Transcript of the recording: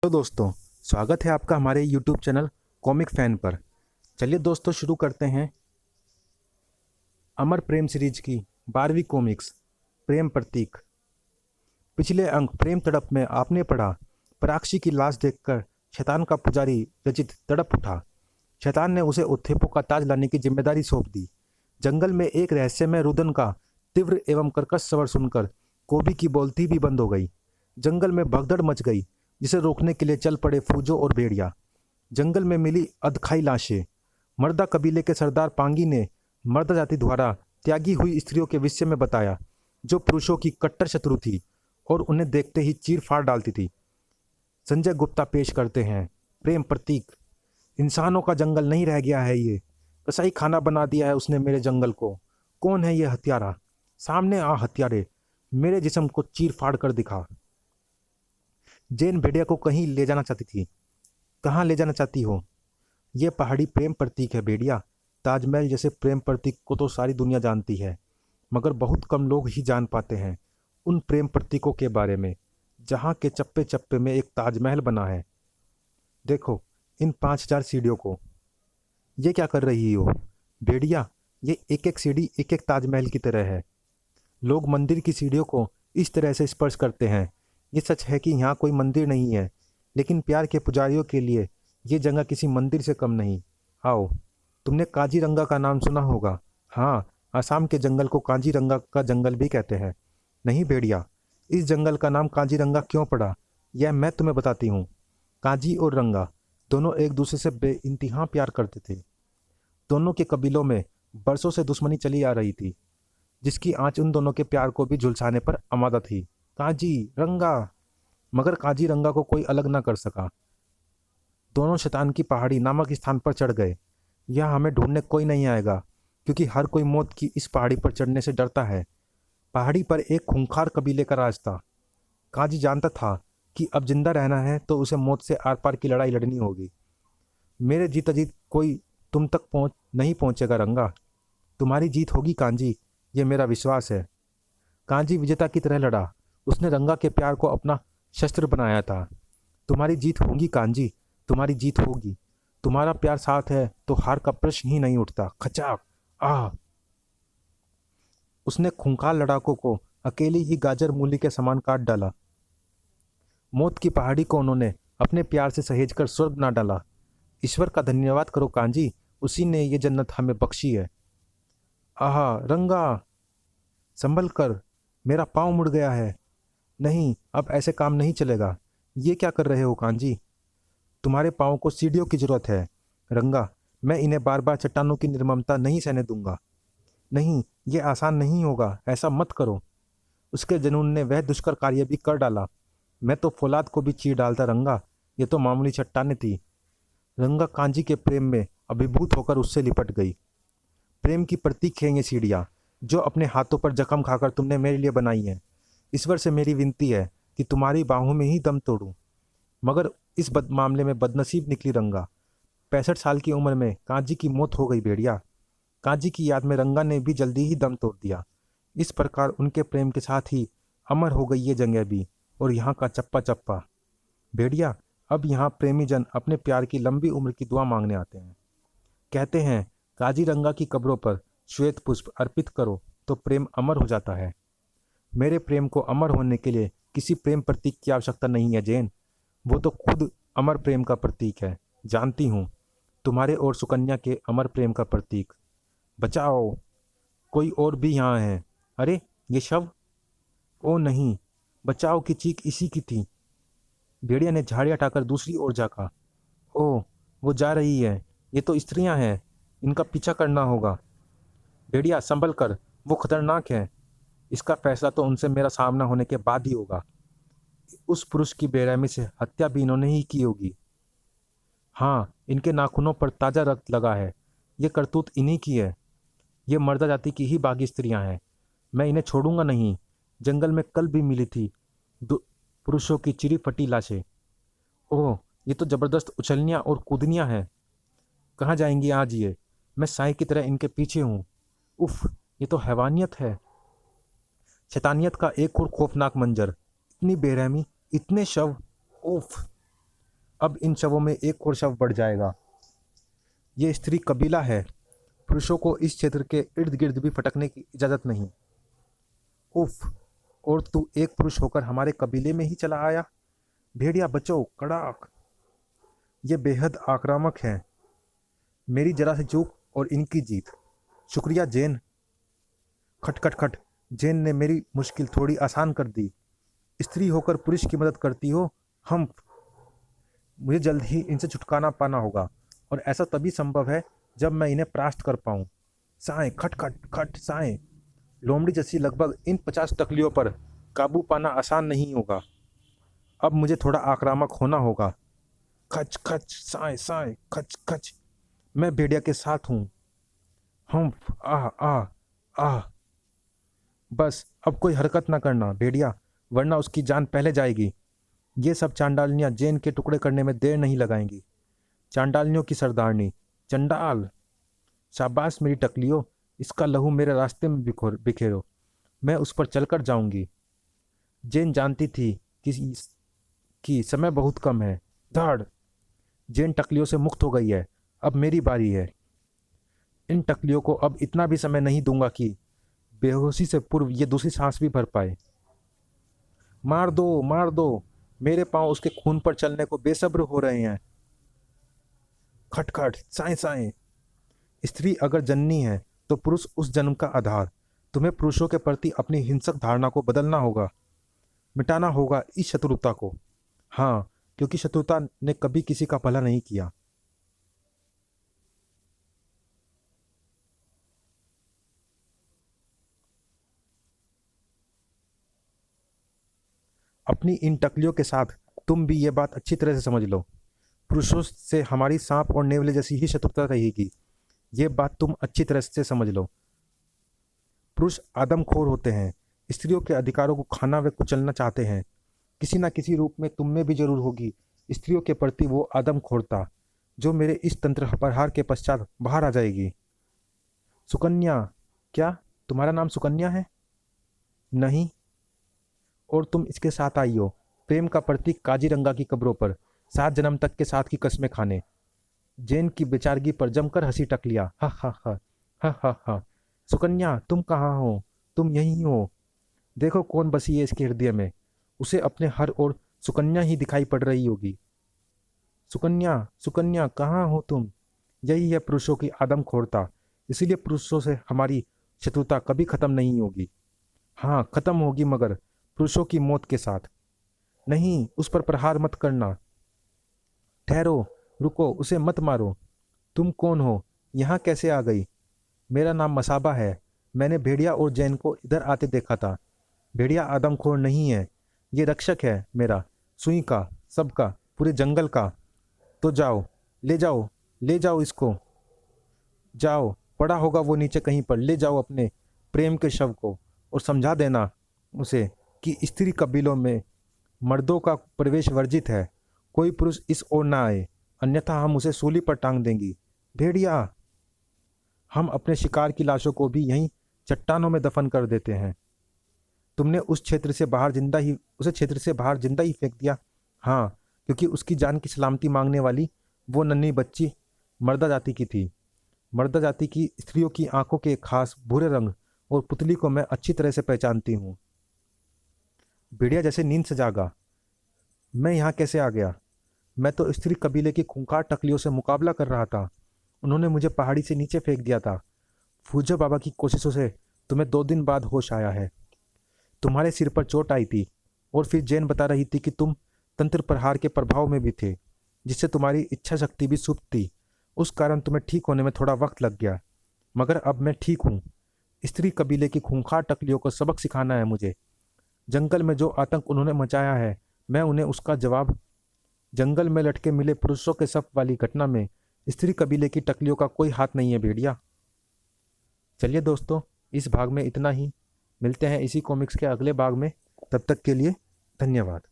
तो दोस्तों, स्वागत है आपका हमारे YouTube चैनल कॉमिक फैन पर। चलिए दोस्तों, शुरू करते हैं अमर प्रेम सीरीज की 12वीं कॉमिक्स प्रेम प्रतीक। पिछले अंक प्रेम तड़प में आपने पढ़ा, पराक्षी की लाश देखकर शैतान का पुजारी रचित तड़प उठा। शैतान ने उसे उत्थेपो का ताज लाने की जिम्मेदारी सौंप दी। जंगल में एक रहस्यमय रुदन का तीव्र एवं कर्कश स्वर सुनकर कोबी की बोलती भी बंद हो गई। जंगल में भगदड़ मच गई, जिसे रोकने के लिए चल पड़े फूजो और भेड़िया। जंगल में मिली अधखाई लाशें। मर्दा कबीले के सरदार पांगी ने मर्दा जाति द्वारा त्यागी हुई स्त्रियों के विषय में बताया, जो पुरुषों की कट्टर शत्रु थी और उन्हें देखते ही चीर फाड़ डालती थी। संजय गुप्ता पेश करते हैं प्रेम प्रतीक। इंसानों का जंगल नहीं रह गया है ये, कसाई खाना बना दिया है उसने मेरे जंगल को। कौन है ये हत्यारा? सामने आ हत्यारे, मेरे जिस्म को चीर फाड़ कर दिखा। जैन भेड़िया को कहीं ले जाना चाहती थी। कहाँ ले जाना चाहती हो? ये पहाड़ी प्रेम प्रतीक है भेड़िया। ताजमहल जैसे प्रेम प्रतीक को तो सारी दुनिया जानती है, मगर बहुत कम लोग ही जान पाते हैं उन प्रेम प्रतीकों के बारे में, जहाँ के चप्पे चप्पे में एक ताजमहल बना है। देखो इन 5000 सीढ़ियों को। ये क्या कर रही हो भेड़िया? ये एक एक सीढ़ी एक एक ताजमहल की तरह है। लोग मंदिर की सीढ़ियों को इस तरह से स्पर्श करते हैं। ये सच है कि यहाँ कोई मंदिर नहीं है, लेकिन प्यार के पुजारियों के लिए ये जगह किसी मंदिर से कम नहीं। आओ। तुमने काजीरंगा का नाम सुना होगा। हाँ, असम के जंगल को काजीरंगा का जंगल भी कहते हैं। नहीं भेड़िया, इस जंगल का नाम काजीरंगा क्यों पड़ा, यह मैं तुम्हें बताती हूँ। काजी और रंगा दोनों एक दूसरे से बेइंतहा प्यार करते थे। दोनों के कबीलों में बरसों से दुश्मनी चली आ रही थी, जिसकी आंच उन दोनों के प्यार को भी झुलसाने पर आमादा थी। काजी रंगा। मगर काजी रंगा को कोई अलग ना कर सका। दोनों शैतान की पहाड़ी नामक स्थान पर चढ़ गए। यह हमें ढूंढने कोई नहीं आएगा, क्योंकि हर कोई मौत की इस पहाड़ी पर चढ़ने से डरता है। पहाड़ी पर एक खूंखार कबीले का राज था। काजी जानता था कि अब जिंदा रहना है तो उसे मौत से आर पार की लड़ाई लड़नी होगी। मेरे जीत अजीत कोई तुम तक पहुंच नहीं पहुंचेगा रंगा। तुम्हारी जीत होगी कांजी, ये मेरा विश्वास है। कांजी विजेता की तरह लड़ा। उसने रंगा के प्यार को अपना शस्त्र बनाया था। तुम्हारी जीत होगी कांजी, तुम्हारी जीत होगी। तुम्हारा प्यार साथ है तो हार का प्रश्न ही नहीं उठता। खचाक। आह। उसने खूंखार लड़ाकों को अकेली ही गाजर मूली के समान काट डाला। मौत की पहाड़ी को उन्होंने अपने प्यार से सहेज कर स्वर्ग बना डाला। ईश्वर का धन्यवाद करो कांजी, उसी ने ये जन्नत हमें बख्शी है। आहा रंगा, संभल कर, मेरा पाँव मुड़ गया है। नहीं, अब ऐसे काम नहीं चलेगा। ये क्या कर रहे हो कांजी? तुम्हारे पाँव को सीढ़ियों की जरूरत है रंगा। मैं इन्हें बार बार चट्टानों की निर्ममता नहीं सहने दूंगा। नहीं, ये आसान नहीं होगा, ऐसा मत करो। उसके जुनून ने वह दुष्कर कार्य भी कर डाला। मैं तो फौलाद को भी चीर डालता रंगा, ये तो मामूली चट्टानें थी। रंगा कांजी के प्रेम में अभिभूत होकर उससे लिपट गई। प्रेम की प्रतीक है ये सीढ़ियाँ, जो अपने हाथों पर जख्म खाकर तुमने मेरे लिए बनाई है। ईश्वर से मेरी विनती है कि तुम्हारी बाहों में ही दम तोड़ूं। मगर इस मामले में बदनसीब निकली रंगा। 65 साल की उम्र में कांजी की मौत हो गई भेड़िया। कांजी की याद में रंगा ने भी जल्दी ही दम तोड़ दिया। इस प्रकार उनके प्रेम के साथ ही अमर हो गई ये जगह भी, और यहाँ का चप्पा चप्पा। भेड़िया, अब यहाँ प्रेमी जन अपने प्यार की लंबी उम्र की दुआ मांगने आते हैं। कहते हैं काजीरंगा की कब्रों पर श्वेत पुष्प अर्पित करो तो प्रेम अमर हो जाता है। मेरे प्रेम को अमर होने के लिए किसी प्रेम प्रतीक की आवश्यकता नहीं है जैन। वो तो खुद अमर प्रेम का प्रतीक है। जानती हूँ, तुम्हारे और सुकन्या के अमर प्रेम का प्रतीक। बचाओ, कोई और भी यहाँ है। अरे ये शव। ओ नहीं, बचाओ की चीख इसी की थी। भेड़िया ने झाड़ी हटाकर दूसरी ओर झाँका। ओह, वो जा रही है। ये तो स्त्रियां हैं, इनका पीछा करना होगा। भेड़िया संभल कर, वो खतरनाक है। इसका फैसला तो उनसे मेरा सामना होने के बाद ही होगा। उस पुरुष की बेरहमी से हत्या भी इन्होंने ही की होगी। हाँ, इनके नाखूनों पर ताजा रक्त लगा है। ये करतूत इन्हीं की है। ये मर्दा जाति की ही बागी स्त्रियां हैं। मैं इन्हें छोड़ूंगा नहीं। जंगल में कल भी मिली थी दो पुरुषों की चिरी फटी लाशें। ओह, ये तो जबरदस्त उछलनियां और कूदनियां हैं। कहाँ जाएंगी आज ये? मैं साई की तरह इनके पीछे हूँ। उफ, ये तो हैवानियत है। शैतानियत का एक और खौफनाक मंजर। इतनी बेरहमी, इतने शव। उफ। अब इन शवों में एक और शव बढ़ जाएगा। ये स्त्री कबीला है, पुरुषों को इस क्षेत्र के इर्द गिर्द भी फटकने की इजाज़त नहीं। उफ, और तू एक पुरुष होकर हमारे कबीले में ही चला आया। भेड़िया बचो, कड़ाक। ये बेहद आक्रामक हैं। मेरी जरा सी चूक और इनकी जीत। शुक्रिया जैन। खट खट खट। जैन ने मेरी मुश्किल थोड़ी आसान कर दी। स्त्री होकर पुरुष की मदद करती हो। हम मुझे जल्द ही इनसे छुटकारा पाना होगा, और ऐसा तभी संभव है जब मैं इन्हें परास्त कर पाऊं। साएं, खट खट खट साएं। लोमड़ी जैसी लगभग इन 50 टकलियों पर काबू पाना आसान नहीं होगा। अब मुझे थोड़ा आक्रामक होना होगा। खच खच साएं साएं खच खच। मैं भेड़िया के साथ हूँ। हम आह आह आह। बस अब कोई हरकत ना करना भेड़िया, वरना उसकी जान पहले जाएगी। ये सब चांडालनियाँ जैन के टुकड़े करने में देर नहीं लगाएंगी। चांडालनियों की सरदारनी, चंडाल। शाबाश मेरी टकलियों, इसका लहू मेरे रास्ते में बिखेरो। मैं उस पर चलकर जाऊंगी। जैन जानती थी कि समय बहुत कम है। धड़। जैन टकलियों से मुक्त हो गई है। अब मेरी बारी है। इन टकलियों को अब इतना भी समय नहीं दूंगा कि बेहोशी से पूर्व ये दूसरी सांस भी भर पाए। मार दो, मार दो। मेरे पांव उसके खून पर चलने को बेसब्र हो रहे हैं। खटखट साएं साएं। स्त्री अगर जननी है तो पुरुष उस जन्म का आधार। तुम्हें पुरुषों के प्रति अपनी हिंसक धारणा को बदलना होगा, मिटाना होगा इस शत्रुता को। हाँ, क्योंकि शत्रुता ने कभी किसी का भला नहीं किया। अपनी इन टकलियों के साथ तुम भी ये बात अच्छी तरह से समझ लो। पुरुषों से हमारी सांप और नेवले जैसी ही शत्रुता रहेगी। ये बात तुम अच्छी तरह से समझ लो। पुरुष आदमखोर होते हैं। स्त्रियों के अधिकारों को खाना व कुचलना चाहते हैं। किसी न किसी रूप में तुम में भी जरूर होगी स्त्रियों के प्रति वो आदमखोरता, जो मेरे इस तंत्र प्रहार के पश्चात बाहर आ जाएगी। सुकन्या। क्या तुम्हारा नाम सुकन्या है? नहीं। और तुम इसके साथ आई हो, प्रेम का प्रतीक काजीरंगा की कब्रों पर 7 जन्म तक के साथ की कस्में खाने। जैन की बेचारगी पर जमकर हंसी टकलिया। हा हा हा हा हा हा। सुकन्या, तुम कहाँ हो? तुम यहीं हो। देखो कौन बसी है इसके हृदय में। उसे अपने हर ओर सुकन्या ही दिखाई पड़ रही होगी। सुकन्या, सुकन्या, कहाँ हो तुम? यही है पुरुषों की आदमखोरता। इसीलिए पुरुषों से हमारी शत्रुता कभी खत्म नहीं होगी। हाँ, खत्म होगी, मगर पुरुषों की मौत के साथ। नहीं, उस पर प्रहार मत करना। ठहरो, रुको, उसे मत मारो। तुम कौन हो? यहाँ कैसे आ गई? मेरा नाम मसाबा है। मैंने भेड़िया और जैन को इधर आते देखा था। भेड़िया आदमखोर नहीं है। ये रक्षक है मेरा, सुई का, सबका, पूरे जंगल का। तो जाओ, ले जाओ, ले जाओ इसको। जाओ, पड़ा होगा वो नीचे कहीं पर। ले जाओ अपने प्रेम के शव को, और समझा देना उसे कि स्त्री कबीलों में मर्दों का प्रवेश वर्जित है। कोई पुरुष इस ओर ना आए, अन्यथा हम उसे सूली पर टांग देंगी। भेड़िया। हम अपने शिकार की लाशों को भी यहीं चट्टानों में दफन कर देते हैं। तुमने उस क्षेत्र से बाहर जिंदा ही उसे क्षेत्र से बाहर जिंदा ही फेंक दिया। हाँ, क्योंकि उसकी जान की सलामती मांगने वाली वो नन्ही बच्ची मर्दा जाति की थी। मर्दा जाति की स्त्रियों की आंखों के खास भूरे रंग और पुतली को मैं अच्छी तरह से पहचानती हूँ। भेड़िया जैसे नींद से जागा। मैं यहाँ कैसे आ गया? मैं तो स्त्री कबीले की खूंखार टकलियों से मुकाबला कर रहा था। उन्होंने मुझे पहाड़ी से नीचे फेंक दिया था। फूजा बाबा की कोशिशों से तुम्हें 2 दिन बाद होश आया है। तुम्हारे सिर पर चोट आई थी, और फिर जैन बता रही थी कि तुम तंत्र प्रहार के प्रभाव में भी थे, जिससे तुम्हारी इच्छा शक्ति भी सुप्त थी। उस कारण तुम्हें ठीक होने में थोड़ा वक्त लग गया, मगर अब मैं ठीक हूँ। स्त्री कबीले की खूंखार टकलियों को सबक सिखाना है मुझे। जंगल में जो आतंक उन्होंने मचाया है, मैं उन्हें उसका जवाब। जंगल में लटके मिले पुरुषों के शव वाली घटना में स्त्री कबीले की टकलियों का कोई हाथ नहीं है भेड़िया। चलिए दोस्तों, इस भाग में इतना ही। मिलते हैं इसी कॉमिक्स के अगले भाग में। तब तक के लिए धन्यवाद।